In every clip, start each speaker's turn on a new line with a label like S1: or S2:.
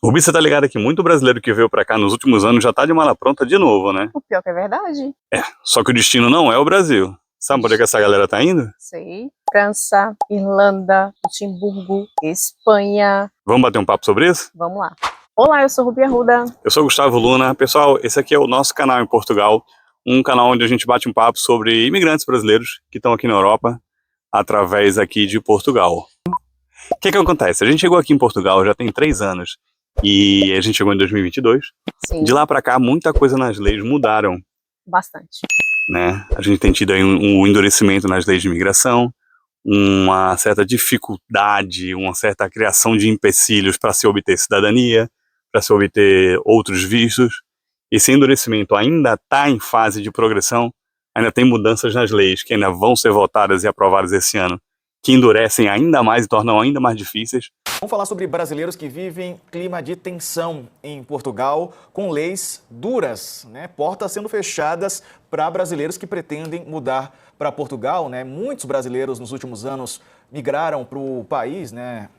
S1: Rubi, você tá ligado que muito brasileiro que veio pra cá nos últimos anos já tá de mala pronta de novo, né?
S2: O pior que é verdade.
S1: Só que o destino não é o Brasil. Sabe por que essa galera tá indo?
S2: Sei. França, Irlanda, Luxemburgo, Espanha.
S1: Vamos bater um papo sobre isso?
S2: Vamos lá. Olá, eu sou Rubi Arruda.
S1: Eu sou Gustavo Luna. Pessoal, esse aqui é o nosso canal em Portugal. Um canal onde a gente bate um papo sobre imigrantes brasileiros que estão aqui na Europa, através aqui de Portugal. O que acontece? A gente chegou aqui em Portugal já tem 3 anos. E a gente chegou em 2022.
S2: Sim.
S1: De lá pra cá, muita coisa nas leis mudaram.
S2: Bastante.
S1: Né? A gente tem tido aí um endurecimento nas leis de imigração, uma certa dificuldade, uma certa criação de empecilhos para se obter cidadania, para se obter outros vistos. Esse endurecimento ainda está em fase de progressão, ainda tem mudanças nas leis que ainda vão ser votadas e aprovadas esse ano, que endurecem ainda mais e tornam ainda mais difíceis.
S3: Vamos falar sobre brasileiros que vivem clima de tensão em Portugal, com leis duras, né? Portas sendo fechadas para brasileiros que pretendem mudar para Portugal, né? Muitos brasileiros nos últimos anos migraram para o país, né?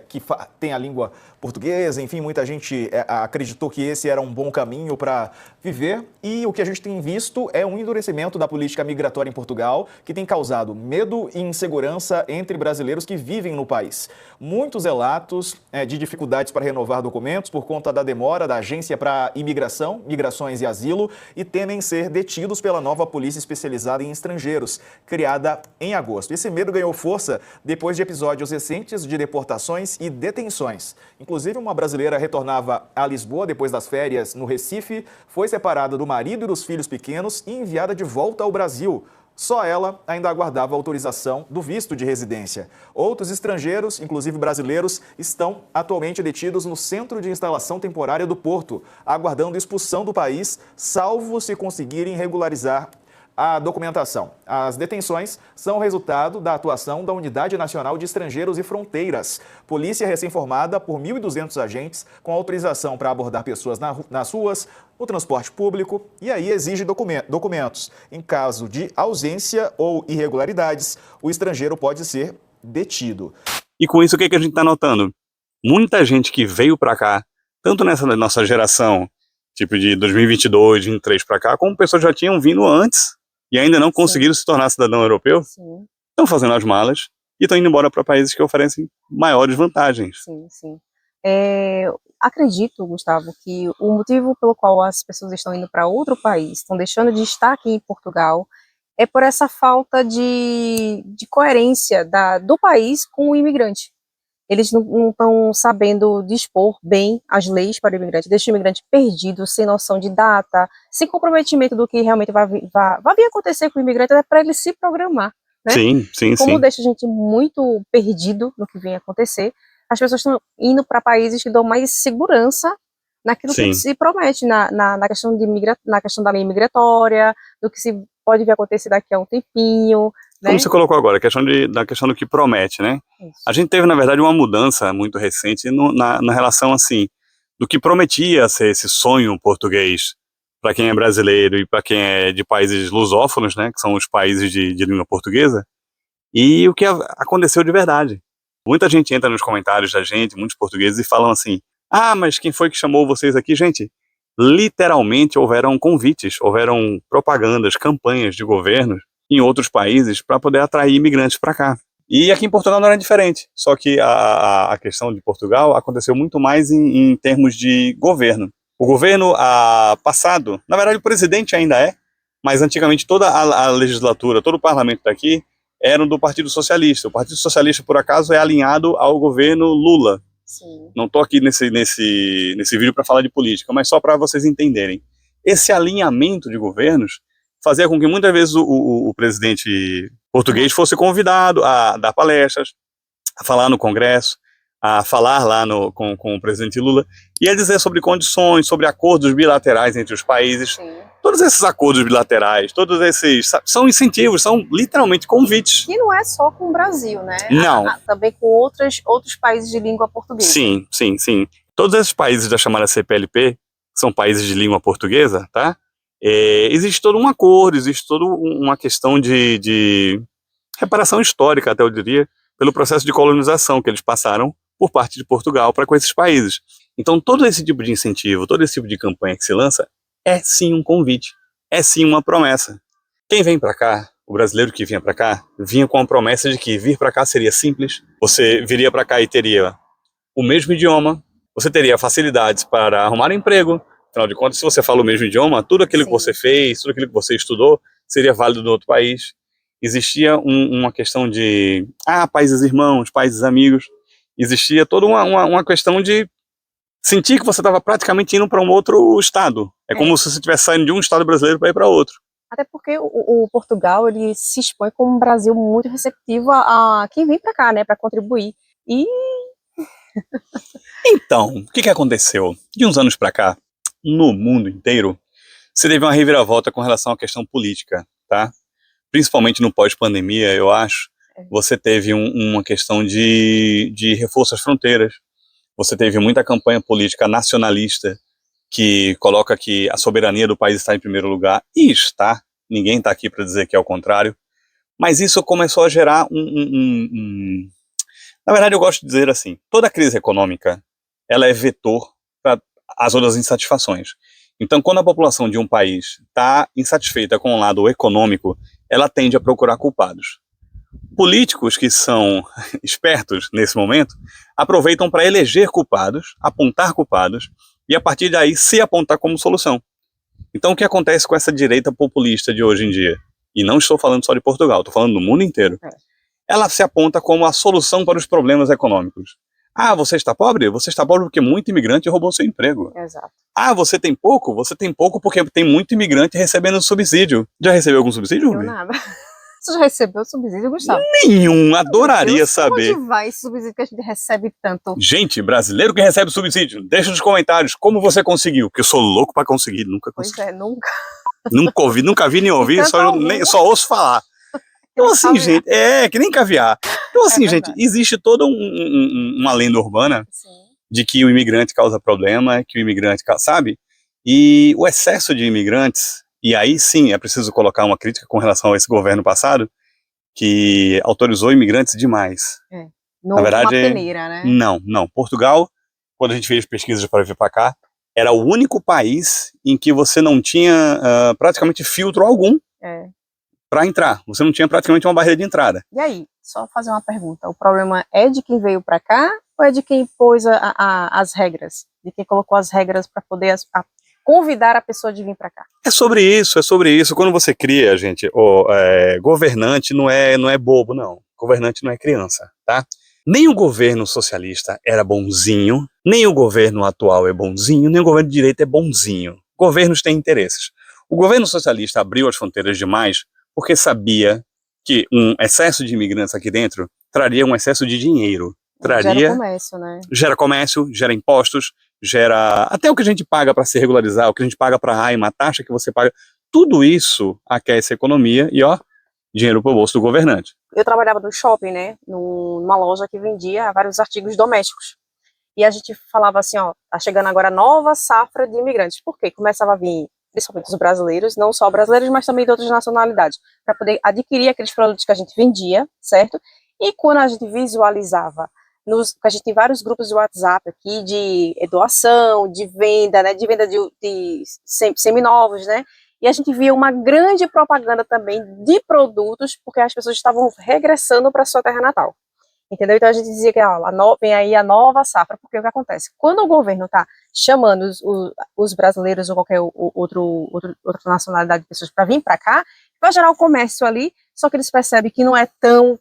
S3: Que tem a língua portuguesa, enfim, muita gente acreditou que esse era um bom caminho para viver. E o que a gente tem visto é um endurecimento da política migratória em Portugal, que tem causado medo e insegurança entre brasileiros que vivem no país. Muitos relatos de dificuldades para renovar documentos por conta da demora da Agência para Imigração, Migrações e Asilo, e temem ser detidos pela nova polícia especializada em estrangeiros, criada em agosto. Esse medo ganhou força depois de episódios recentes de deportações e detenções. Inclusive, uma brasileira retornava a Lisboa depois das férias no Recife, foi separada do marido e dos filhos pequenos e enviada de volta ao Brasil. Só ela ainda aguardava a autorização do visto de residência. Outros estrangeiros, inclusive brasileiros, estão atualmente detidos no Centro de Instalação Temporária do Porto, aguardando expulsão do país, salvo se conseguirem regularizar a documentação. As detenções são resultado da atuação da Unidade Nacional de Estrangeiros e Fronteiras, polícia recém-formada por 1.200 agentes com autorização para abordar pessoas nas ruas, no transporte público, e aí exige documentos. Em caso de ausência ou irregularidades, o estrangeiro pode ser detido.
S1: E com isso, o que a gente está notando? Muita gente que veio para cá, tanto nessa nossa geração, tipo de 2022, 2023 para cá, como pessoas já tinham vindo antes, e ainda não conseguiram se tornar cidadão europeu, estão fazendo as malas e estão indo embora para países que oferecem maiores vantagens.
S2: Sim, sim. Acredito, Gustavo, que o motivo pelo qual as pessoas estão indo para outro país, estão deixando de estar aqui em Portugal, é por essa falta de coerência do país com o imigrante. Eles não estão sabendo dispor bem as leis para o imigrante, deixa o imigrante perdido, sem noção de data, sem comprometimento do que realmente vai vir acontecer com o imigrante, até para ele se programar, né?
S1: Sim.
S2: Como deixa a gente muito perdido no que vem acontecer, as pessoas estão indo para países que dão mais segurança naquilo que se promete, na questão da lei migratória, do que se pode vir acontecer daqui a um tempinho.
S1: Como você colocou agora, da questão do que promete, né?
S2: Isso.
S1: A gente teve, na verdade, uma mudança muito recente na relação, assim, do que prometia ser esse sonho português para quem é brasileiro e para quem é de países lusófonos, né? Que são os países de língua portuguesa. E o que aconteceu de verdade. Muita gente entra nos comentários da gente, muitos portugueses, e falam assim, mas quem foi que chamou vocês aqui? Gente, literalmente houveram convites, houveram propagandas, campanhas de governos em outros países para poder atrair imigrantes para cá. E aqui em Portugal não era diferente, só que a questão de Portugal aconteceu muito mais em termos de governo. O governo passado, na verdade o presidente ainda mas antigamente toda a legislatura, todo o parlamento daqui eram do Partido Socialista. O Partido Socialista, por acaso, é alinhado ao governo Lula.
S2: Sim.
S1: Não estou aqui nesse vídeo para falar de política, mas só para vocês entenderem. Esse alinhamento de governos fazia com que muitas vezes o presidente português fosse convidado a dar palestras, a falar no Congresso, a falar lá com o presidente Lula, e a dizer sobre condições, sobre acordos bilaterais entre os países.
S2: Sim.
S1: Todos esses acordos bilaterais, todos esses são incentivos, são literalmente convites.
S2: E não é só com o Brasil, né?
S1: Não.
S2: Também com outros países de língua portuguesa.
S1: Sim. Todos esses países da chamada CPLP, que são países de língua portuguesa, tá? Existe todo um acordo, existe toda uma questão de reparação histórica, até eu diria, pelo processo de colonização que eles passaram por parte de Portugal para com esses países. Então todo esse tipo de incentivo, todo esse tipo de campanha que se lança é sim um convite, é sim uma promessa. Quem vem para cá, o brasileiro que vinha para cá, vinha com a promessa de que vir para cá seria simples, você viria para cá e teria o mesmo idioma, você teria facilidades para arrumar um emprego, afinal de contas, se você fala o mesmo idioma, tudo aquilo que
S2: Sim.
S1: você fez, tudo aquilo que você estudou, seria válido no outro país. Existia uma questão de, países irmãos, países amigos, existia toda uma questão de sentir que você estava praticamente indo para um outro estado. É como se você estivesse saindo de um estado brasileiro para ir para outro.
S2: Até porque o Portugal, ele se expõe como um Brasil muito receptivo a quem vem para cá, né, para contribuir. E
S1: então, o que aconteceu? De uns anos para cá, no mundo inteiro, se teve uma reviravolta com relação à questão política, tá? Principalmente no pós-pandemia, eu acho, você teve uma questão de reforço às fronteiras. Você teve muita campanha política nacionalista que coloca que a soberania do país está em primeiro lugar, e está, ninguém está aqui para dizer que é o contrário, mas isso começou a gerar Na verdade, eu gosto de dizer assim, toda crise econômica, ela é vetor para as outras insatisfações. Então, quando a população de um país está insatisfeita com o lado econômico, ela tende a procurar culpados. Políticos que são espertos nesse momento aproveitam para eleger culpados, apontar culpados e a partir daí se apontar como solução. Então o que acontece com essa direita populista de hoje em dia? E não estou falando só de Portugal, estou falando do mundo inteiro. Ela se aponta como a solução para os problemas econômicos. Você está pobre? Você está pobre porque muito imigrante roubou seu emprego.
S2: Exato.
S1: Você tem pouco? Você tem pouco porque tem muito imigrante recebendo subsídio. Já recebeu algum subsídio, Rubi?
S2: Eu nada. Você já recebeu subsídio, Gustavo?
S1: Nenhum, adoraria saber.
S2: Onde vai esse subsídio que a gente recebe tanto?
S1: Gente, brasileiro que recebe subsídio, deixa nos comentários como você conseguiu, que eu sou louco pra conseguir, nunca consegui.
S2: Pois é, nunca.
S1: Nunca vi nem ouvi, só ouço falar. Então assim, gente, que nem caviar. Então assim, gente, existe toda uma lenda urbana de que o imigrante causa problema, que o imigrante, sabe? E o excesso de imigrantes, e aí sim é preciso colocar uma crítica com relação a esse governo passado, que autorizou imigrantes demais.
S2: Na verdade, uma peneira, né?
S1: Não. Portugal, quando a gente fez pesquisas para vir para cá, era o único país em que você não tinha praticamente filtro algum para entrar. Você não tinha praticamente uma barreira de entrada.
S2: E aí, só fazer uma pergunta. O problema é de quem veio para cá ou é de quem pôs as regras? De quem colocou as regras para poder convidar a pessoa de vir para cá?
S1: É sobre isso. Quando você cria, gente, governante não é bobo, não. Governante não é criança, tá? Nem o governo socialista era bonzinho, nem o governo atual é bonzinho, nem o governo de direita é bonzinho. Governos têm interesses. O governo socialista abriu as fronteiras demais porque sabia que um excesso de imigrantes aqui dentro traria um excesso de dinheiro.
S2: Gera comércio, né?
S1: Gera comércio, gera impostos, gera até o que a gente paga para se regularizar, o que a gente paga para a AIMA, a taxa que você paga. Tudo isso aquece a economia e, dinheiro pro bolso do governante.
S2: Eu trabalhava no shopping, né, numa loja que vendia vários artigos domésticos. E a gente falava assim, tá chegando agora a nova safra de imigrantes. Por quê? Começava a vir, principalmente os brasileiros, não só brasileiros, mas também de outras nacionalidades, para poder adquirir aqueles produtos que a gente vendia, certo? E quando a gente visualizava, a gente tem vários grupos de WhatsApp aqui de doação, de venda, né, de venda de seminovos, né? E a gente via uma grande propaganda também de produtos, porque as pessoas estavam regressando para sua terra natal. Entendeu? Então a gente dizia que vem aí a nova safra, porque o que acontece? Quando o governo está chamando os brasileiros ou qualquer outra nacionalidade de pessoas para vir para cá, vai gerar o comércio ali, só que eles percebem que não é tão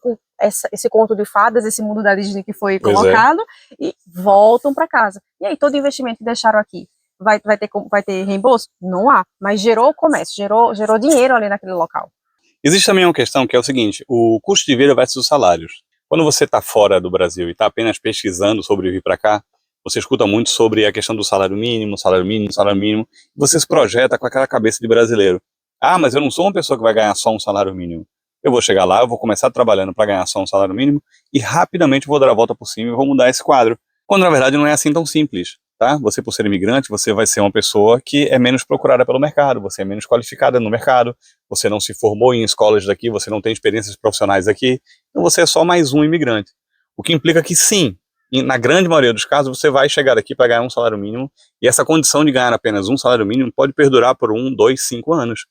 S2: esse conto de fadas, esse mundo da Disney que foi colocado, e voltam para casa. E aí todo investimento que deixaram aqui, vai ter reembolso? Não há, mas gerou comércio, gerou dinheiro ali naquele local.
S1: Existe também uma questão que é o seguinte, o custo de vida versus os salários. Quando você está fora do Brasil e está apenas pesquisando sobre vir para cá, você escuta muito sobre a questão do salário mínimo, você se projeta com aquela cabeça de brasileiro. Mas eu não sou uma pessoa que vai ganhar só um salário mínimo. Eu vou chegar lá, eu vou começar trabalhando para ganhar só um salário mínimo e rapidamente vou dar a volta por cima e vou mudar esse quadro. Quando na verdade não é assim tão simples. Tá? Você, por ser imigrante, você vai ser uma pessoa que é menos procurada pelo mercado, você é menos qualificada no mercado, você não se formou em escolas daqui, você não tem experiências profissionais aqui, então você é só mais um imigrante. O que implica que sim, na grande maioria dos casos, você vai chegar aqui para ganhar um salário mínimo, e essa condição de ganhar apenas um salário mínimo pode perdurar por 1, 2, 5 anos.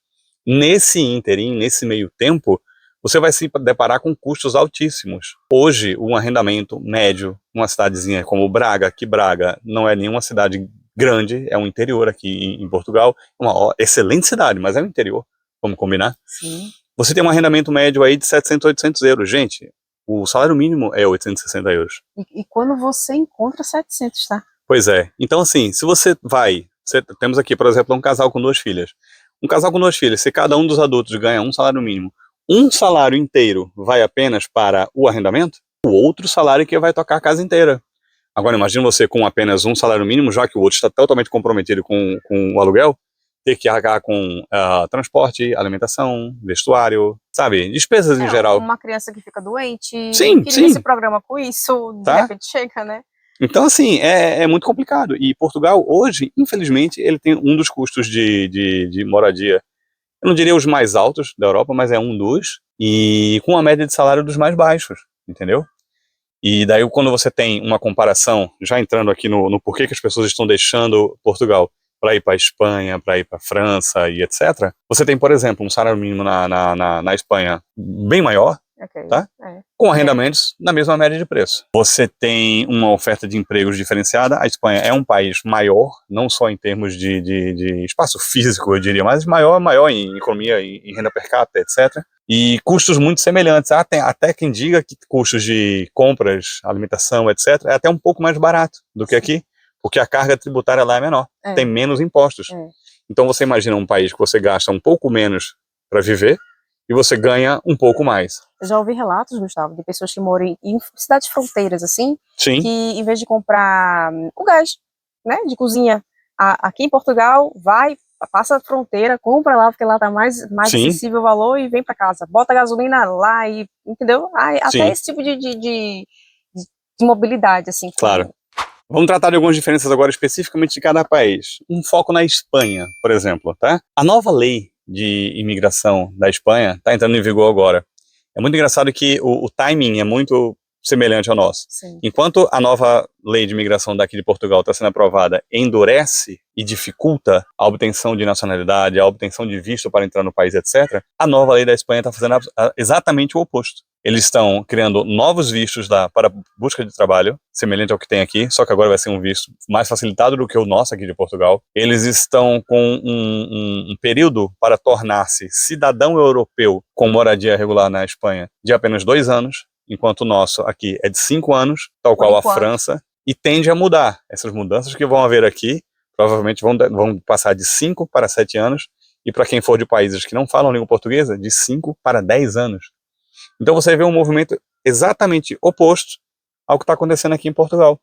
S1: Nesse ínterim, nesse meio tempo, você vai se deparar com custos altíssimos. Hoje, um arrendamento médio, uma cidadezinha como Braga, que Braga não é nenhuma cidade grande, é um interior aqui em Portugal, uma excelente cidade, mas é um interior, vamos combinar?
S2: Sim.
S1: Você tem um arrendamento médio aí de 700, 800 euros. Gente, o salário mínimo é 860 euros.
S2: E quando você encontra 700, tá?
S1: Pois é. Então, assim, se você vai... temos aqui, por exemplo, um casal com 2 filhas. Um casal com 2 filhas, se cada um dos adultos ganha um salário mínimo, um salário inteiro vai apenas para o arrendamento, o outro salário que vai tocar a casa inteira. Agora, imagine você com apenas um salário mínimo, já que o outro está totalmente comprometido com o aluguel, ter que arcar com transporte, alimentação, vestuário, sabe? Despesas em geral.
S2: Uma criança que fica doente,
S1: Sim,
S2: que
S1: sim.
S2: ninguém se programa com isso, de repente chega, né?
S1: Então, assim, é muito complicado. E Portugal, hoje, infelizmente, ele tem um dos custos de moradia, eu não diria os mais altos da Europa, mas é um dos, e com a média de salário dos mais baixos, entendeu? E daí, quando você tem uma comparação, já entrando aqui no porquê que as pessoas estão deixando Portugal para ir para a Espanha, para ir para a França e etc., você tem, por exemplo, um salário mínimo na Espanha bem maior,
S2: Okay.
S1: tá? Com arrendamentos na mesma média de preço. Você tem uma oferta de empregos diferenciada. A Espanha é um país maior, não só em termos de espaço físico, eu diria, mas maior em economia, em renda per capita, etc. E custos muito semelhantes. Até quem diga que custos de compras, alimentação, etc., é até um pouco mais barato do que aqui, porque a carga tributária lá é menor, tem menos impostos. Então você imagina um país que você gasta um pouco menos para viver, e você ganha um pouco mais.
S2: Eu já ouvi relatos, Gustavo, de pessoas que moram em cidades fronteiras, assim,
S1: Sim.
S2: Que em vez de comprar o gás, né, de cozinha, aqui em Portugal, passa a fronteira, compra lá, porque lá tá mais acessível o valor e vem para casa. Bota a gasolina lá e, entendeu? Até esse tipo de mobilidade, assim.
S1: Claro. Vamos tratar de algumas diferenças agora especificamente de cada país. Um foco na Espanha, por exemplo, tá? A nova lei de imigração da Espanha está entrando em vigor agora. É muito engraçado que o timing é muito semelhante ao nosso.
S2: Sim.
S1: Enquanto a nova lei de imigração daqui de Portugal está sendo aprovada, endurece e dificulta a obtenção de nacionalidade, a obtenção de visto para entrar no país, etc., a nova lei da Espanha está fazendo exatamente o oposto. Eles estão criando novos vistos para busca de trabalho, semelhante ao que tem aqui, só que agora vai ser um visto mais facilitado do que o nosso aqui de Portugal. Eles estão com um período para tornar-se cidadão europeu com moradia regular na Espanha de apenas 2 anos, enquanto o nosso aqui é de 5 anos, tal qual a França, e tende a mudar. Essas mudanças que vão haver aqui, provavelmente vão passar de 5 para 7 anos, e para quem for de países que não falam língua portuguesa, de 5 para 10 anos. Então você vê um movimento exatamente oposto ao que está acontecendo aqui em Portugal.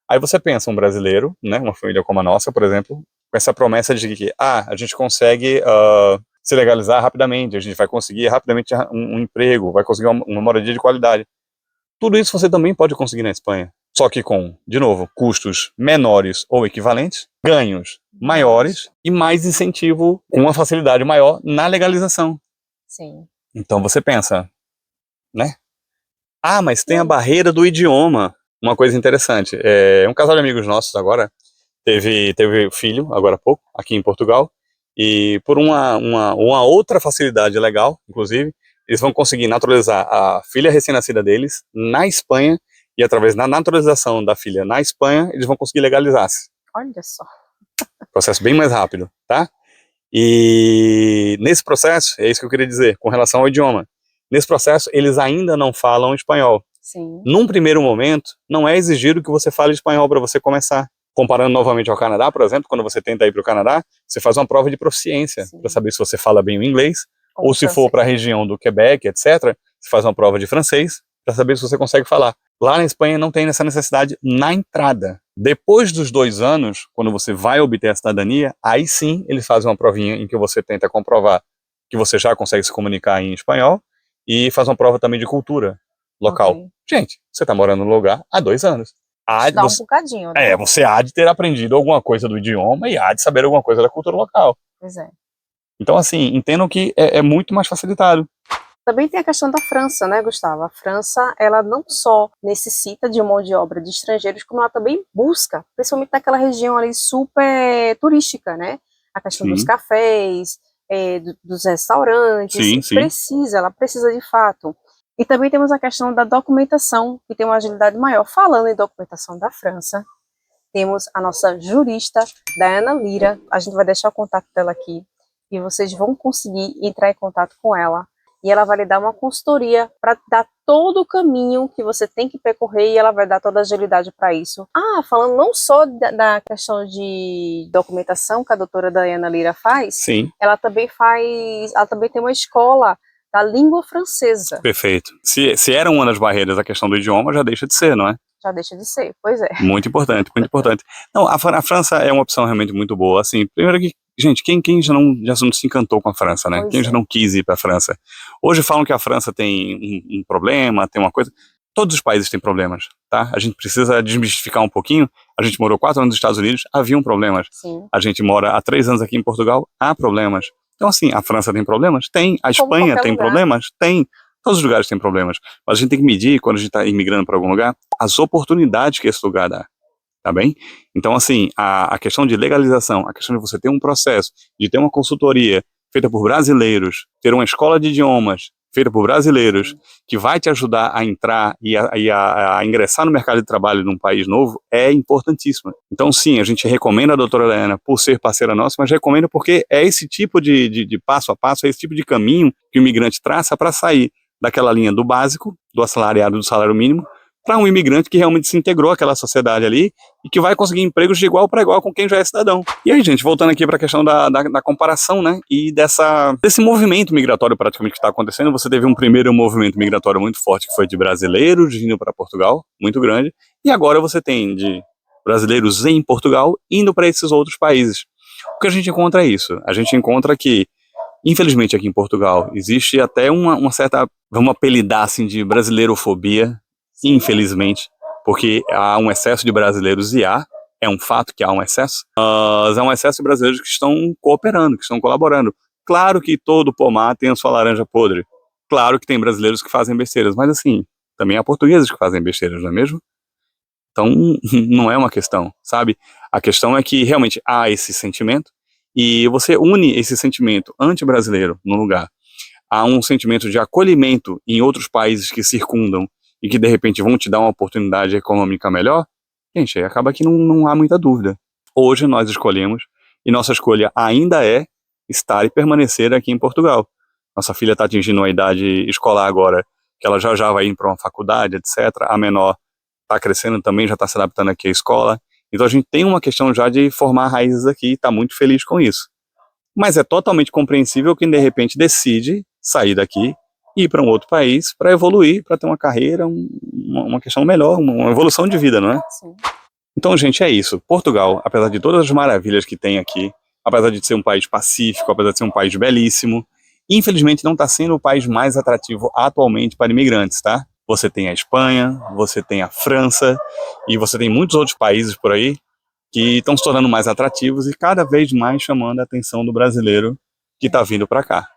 S1: Aí você pensa, um brasileiro, né, uma família como a nossa, por exemplo, com essa promessa de que a gente consegue se legalizar rapidamente, a gente vai conseguir rapidamente um emprego, vai conseguir uma moradia de qualidade. Tudo isso você também pode conseguir na Espanha, só que com, de novo, custos menores ou equivalentes, ganhos maiores e mais incentivo com uma facilidade maior na legalização.
S2: Sim.
S1: Então você pensa, né? Mas tem a barreira do idioma. Uma coisa interessante, um casal de amigos nossos agora teve filho, agora há pouco, aqui em Portugal, e por uma outra facilidade legal, inclusive, eles vão conseguir naturalizar a filha recém-nascida deles na Espanha, e através da naturalização da filha na Espanha, eles vão conseguir legalizar-se.
S2: Olha só.
S1: Processo bem mais rápido, tá? E nesse processo, é isso que eu queria dizer, com relação ao idioma. Nesse processo, eles ainda não falam espanhol.
S2: Sim.
S1: Num primeiro momento, não é exigido que você fale espanhol para você começar. Comparando novamente ao Canadá, por exemplo, quando você tenta ir para o Canadá, você faz uma prova de proficiência para saber se você fala bem o inglês, ou se for para a região do Quebec, etc., você faz uma prova de francês para saber se você consegue falar. Lá na Espanha não tem essa necessidade na entrada. Depois dos 2 anos, quando você vai obter a cidadania, aí sim eles fazem uma provinha em que você tenta comprovar que você já consegue se comunicar em espanhol e faz uma prova também de cultura local.
S2: Okay.
S1: Gente, você está morando no lugar há 2 anos.
S2: Dá um bocadinho, né?
S1: Você há de ter aprendido alguma coisa do idioma e há de saber alguma coisa da cultura local.
S2: Pois é.
S1: Então, assim, entendam que é muito mais facilitado.
S2: Também tem a questão da França, né, Gustavo? A França, ela não só necessita de mão de obra de estrangeiros, como ela também busca, principalmente naquela região ali super turística, né? A questão dos
S1: Sim,
S2: cafés, dos restaurantes,
S1: sim.
S2: ela precisa de fato. E também temos a questão da documentação, que tem uma agilidade maior. Falando em documentação da França, temos a nossa jurista, Diana Lira. A gente vai deixar o contato dela aqui e vocês vão conseguir entrar em contato com ela. E ela vai lhe dar uma consultoria para dar todo o caminho que você tem que percorrer e ela vai dar toda a agilidade para isso. Falando não só da questão de documentação que a doutora Diana Lira faz,
S1: Sim,
S2: ela também tem uma escola da língua francesa.
S1: perfeito. Se era uma das barreiras a questão do idioma, já deixa de ser, não é?
S2: Já deixa de ser, pois é.
S1: Muito importante, muito importante. Não, a França é uma opção realmente muito boa. Assim, primeiro que, gente, quem já não se encantou com a França, né?
S2: Pois
S1: Quem
S2: é.
S1: já não quis ir para a França? Hoje falam que a França tem um problema, tem uma coisa. Todos os países têm problemas, tá? A gente precisa desmistificar um pouquinho. A gente morou 4 anos nos Estados Unidos, haviam problemas.
S2: Sim.
S1: A gente mora há 3 anos aqui em Portugal, há problemas. Então, assim, a França tem problemas? Tem. A
S2: Como
S1: Espanha
S2: qualquer
S1: tem
S2: lugar.
S1: problemas? Tem. Todos os lugares têm problemas. Mas a gente tem que medir, quando a gente está imigrando para algum lugar, as oportunidades que esse lugar dá. Tá bem? Então, assim, a questão de legalização, a questão de você ter um processo, de ter uma consultoria feita por brasileiros, ter uma escola de idiomas feita por brasileiros, que vai te ajudar a entrar e a ingressar no mercado de trabalho num país novo, é importantíssima. Então, sim, a gente recomenda a doutora Diana por ser parceira nossa, mas recomenda porque é esse tipo de passo a passo, é esse tipo de caminho que o imigrante traça para sair daquela linha do básico, do assalariado, do salário mínimo, para um imigrante que realmente se integrou àquela sociedade ali e que vai conseguir empregos de igual para igual com quem já é cidadão. E aí, gente, voltando aqui para a questão da comparação, né, e desse movimento migratório praticamente que está acontecendo, você teve um primeiro movimento migratório muito forte, que foi de brasileiros vindo para Portugal, muito grande, e agora você tem de brasileiros em Portugal indo para esses outros países. O que a gente encontra é isso. A gente encontra que, infelizmente, aqui em Portugal, existe até uma certa, vamos apelidar assim, de brasileirofobia, infelizmente, porque há um excesso de brasileiros e é um fato que há um excesso, mas há um excesso de brasileiros que estão cooperando, que estão colaborando. Claro que todo pomar tem a sua laranja podre, claro que tem brasileiros que fazem besteiras, mas assim, também há portugueses que fazem besteiras, não é mesmo? Então, não é uma questão, sabe? A questão é que realmente há esse sentimento e você une esse sentimento anti-brasileiro no lugar a um sentimento de acolhimento em outros países que circundam e que de repente vão te dar uma oportunidade econômica melhor, gente, acaba que não há muita dúvida. Hoje nós escolhemos, e nossa escolha ainda é estar e permanecer aqui em Portugal. Nossa filha está atingindo uma idade escolar agora, que ela já vai ir para uma faculdade, etc. A menor está crescendo também, já está se adaptando aqui à escola. Então a gente tem uma questão já de formar raízes aqui e está muito feliz com isso. Mas é totalmente compreensível quem de repente decide sair daqui ir para um outro país para evoluir, para ter uma carreira, uma questão melhor, uma evolução de vida, não é?
S2: Sim.
S1: Então, gente, é isso. Portugal, apesar de todas as maravilhas que tem aqui, apesar de ser um país pacífico, apesar de ser um país belíssimo, infelizmente não está sendo o país mais atrativo atualmente para imigrantes, tá? Você tem a Espanha, você tem a França e você tem muitos outros países por aí que estão se tornando mais atrativos e cada vez mais chamando a atenção do brasileiro que está vindo para cá.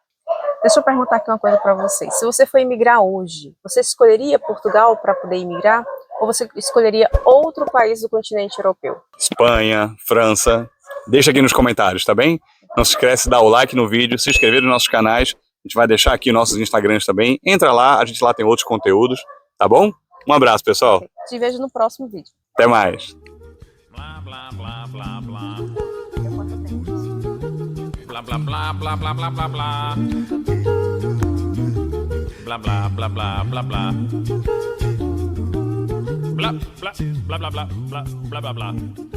S2: Deixa eu perguntar aqui uma coisa para você. Se você for imigrar hoje, você escolheria Portugal para poder imigrar? Ou você escolheria outro país do continente europeu?
S1: Espanha, França. Deixa aqui nos comentários, tá bem? Não se esquece de dar o like no vídeo, se inscrever nos nossos canais. A gente vai deixar aqui nossos Instagrams também. Entra lá, a gente lá tem outros conteúdos, tá bom? Um abraço, pessoal.
S2: Te vejo no próximo vídeo.
S1: Até mais.
S4: Blah blah blah blah blah. Blah blah blah blah blah blah blah blah. Blah blah blah blah blah blah. Blah blah blah blah blah blah blah blah blah.